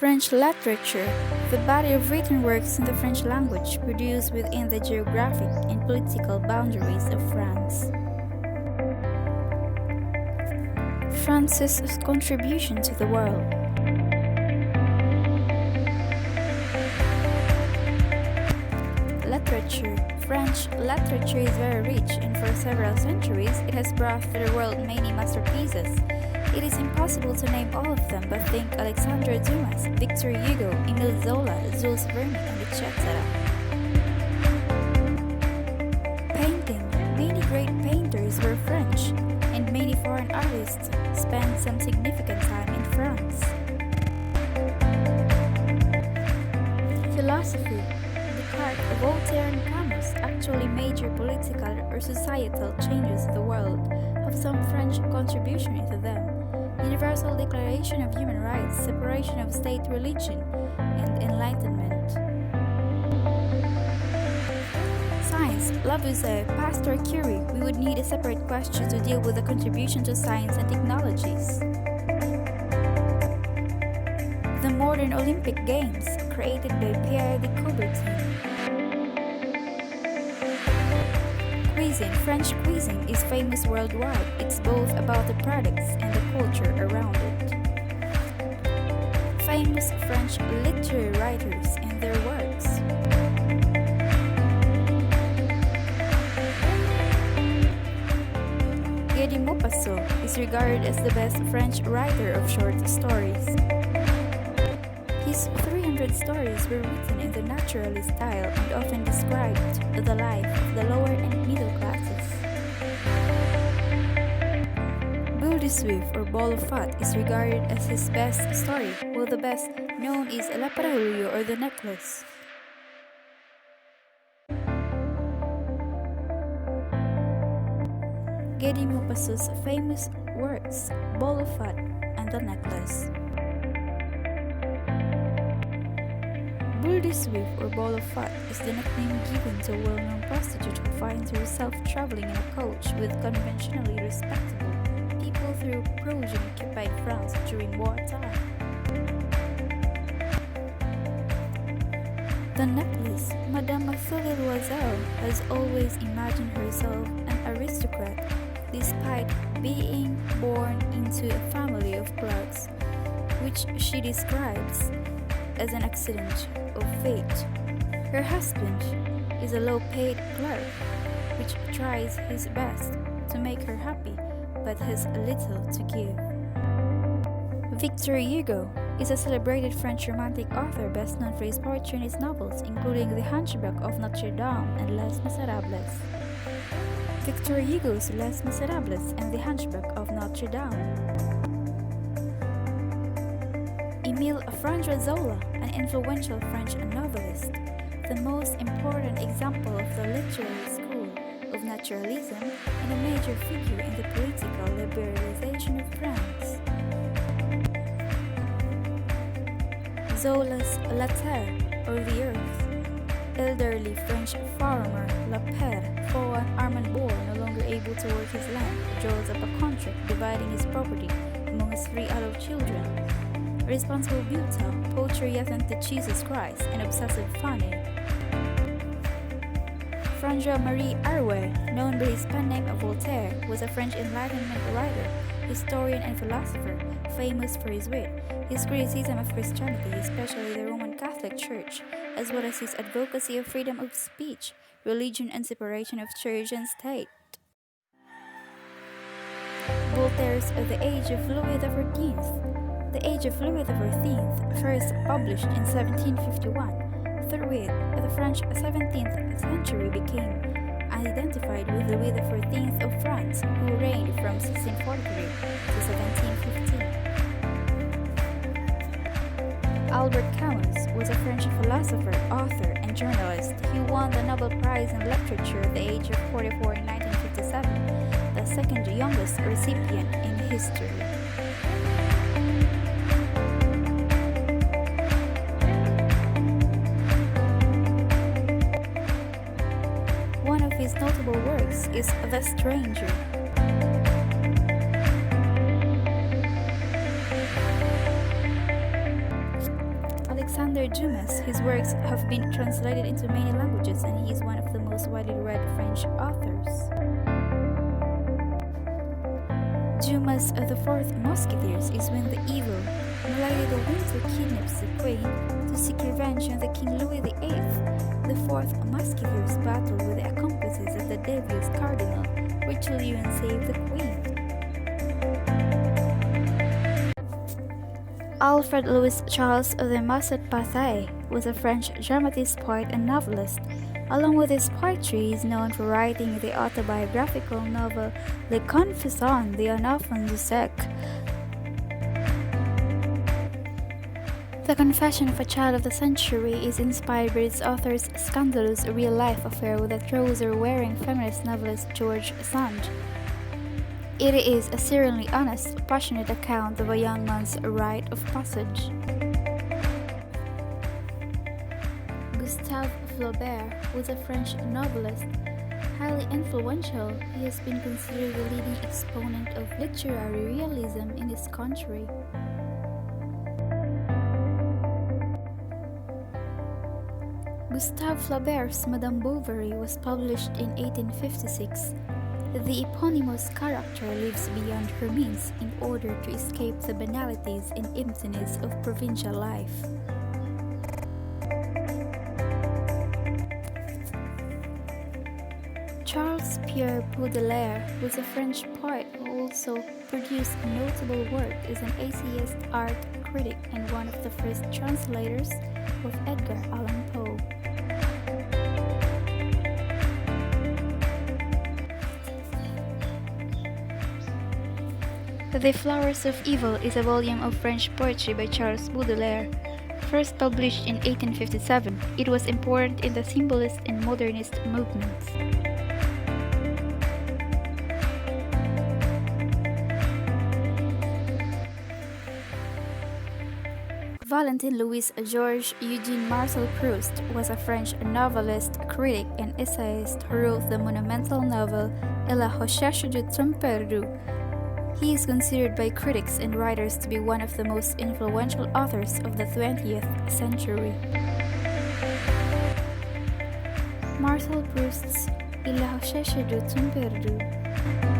French literature, the body of written works in the French language produced within the geographic and political boundaries of France. France's contribution to the world. Literature. French literature is very rich, and for several centuries it has brought to the world many masterpieces. It is impossible to name all of them, but think Alexandre Dumas, Victor Hugo, Emile Zola, Jules Verne, and etc. Painting. Many great painters were French, and many foreign artists spent some significant time in France. Philosophy. Descartes, Voltaire, and Camus actually major political or societal changes in the world have some French contribution into them. Universal Declaration of Human Rights, separation of state religion, and Enlightenment. Science, Lavoisier, Pasteur, Curie. We would need a separate question to deal with the contribution to science and technologies. The modern Olympic Games, created by Pierre de Coubertin. Cuisine. French cuisine is famous worldwide. It's both about the products and the culture around it. Famous French literary writers and their works. Maupassant is regarded as the best French writer of short stories. His 300 stories were written in the naturalist style and often described the life of the lower and middle classes. Boule de Suif or Ball of Fat is regarded as his best story, while the best known is La Parolio or The Necklace. Maupassant's famous works, Ball of Fat and The Necklace. Boule de Suif or Ball of Fat is the nickname given to a well-known prostitute who finds herself traveling in a coach with conventionally respectable people through Prussian-occupied France during wartime. The Necklace. Madame Mathilde Loisel has always imagined herself an aristocrat, despite being born into a family of clerks, which she describes as an accident of fate. Her husband is a low-paid clerk, which tries his best to make her happy, but has little to give. Victor Hugo is a celebrated French romantic author best known for his poetry and his novels, including The Hunchback of Notre Dame and Les Miserables. Victor Hugo's Les Miserables and The Hunchback of Notre Dame. Emile Zola, an influential French novelist, the most important example of the literary school of naturalism and a major figure in the political liberalization of France. Zola's La Terre, or the Earth. Elderly French farmer Lapierre, Juan Armand Bour, no longer able to work his land, draws up a contract dividing his property among his 3 adult children. Responsible Buta, poetry Yathan to Jesus Christ, and obsessive Fanny. François-Marie Arouet, known by his pen name of Voltaire, was a French Enlightenment writer, historian and philosopher, famous for his wit, his criticism of Christianity, especially the Roman Catholic Church, as well as his advocacy of freedom of speech, religion, and separation of church and state. Voltaire's The Age of Louis XIV. The Age of Louis XIV, first published in 1751, through it, the French 17th century became identified with Louis XIV of France, who reigned from 1643 to 1715. Albert Camus was a French philosopher, author, and journalist. He won the Nobel Prize in Literature at the age of 44 in 1957, the second youngest recipient in history. One of his notable works is The Stranger. Alexander Dumas. His works have been translated into many languages, and he is one of the most widely read French authors. Dumas' The Fourth Musketeers is when the evil Milady de Winter kidnaps the queen to seek revenge on the King Louis VIII. The Fourth Musketeers battle with the accomplices of the devious cardinal, Richelieu, and save the queen. Alfred Louis Charles de Musset was a French dramatist, poet, and novelist. Along with his poetry, he is known for writing the autobiographical novel Le Confession d'un enfant du siècle. The Confession of a Child of the Century is inspired by its author's scandalous real-life affair with the trouser-wearing feminist novelist George Sand. It is a serenely honest, passionate account of a young man's rite of passage. Gustave Flaubert was a French novelist. Highly influential, he has been considered the leading exponent of literary realism in this country. Gustave Flaubert's Madame Bovary was published in 1856. The eponymous character lives beyond her means in order to escape the banalities and emptiness of provincial life. Charles-Pierre Baudelaire was a French poet who also produced a notable work as an essayist, art critic, and one of the first translators of Edgar Allan Poe. The Flowers of Evil is a volume of French poetry by Charles Baudelaire. First published in 1857, it was important in the symbolist and modernist movements. Valentin Louis Georges Eugene Marcel Proust was a French novelist, critic, and essayist who wrote the monumental novel Et la recherche du temps perdu. He is considered by critics and writers to be one of the most influential authors of the 20th century. Marcel Proust's Et la recherche du temps perdu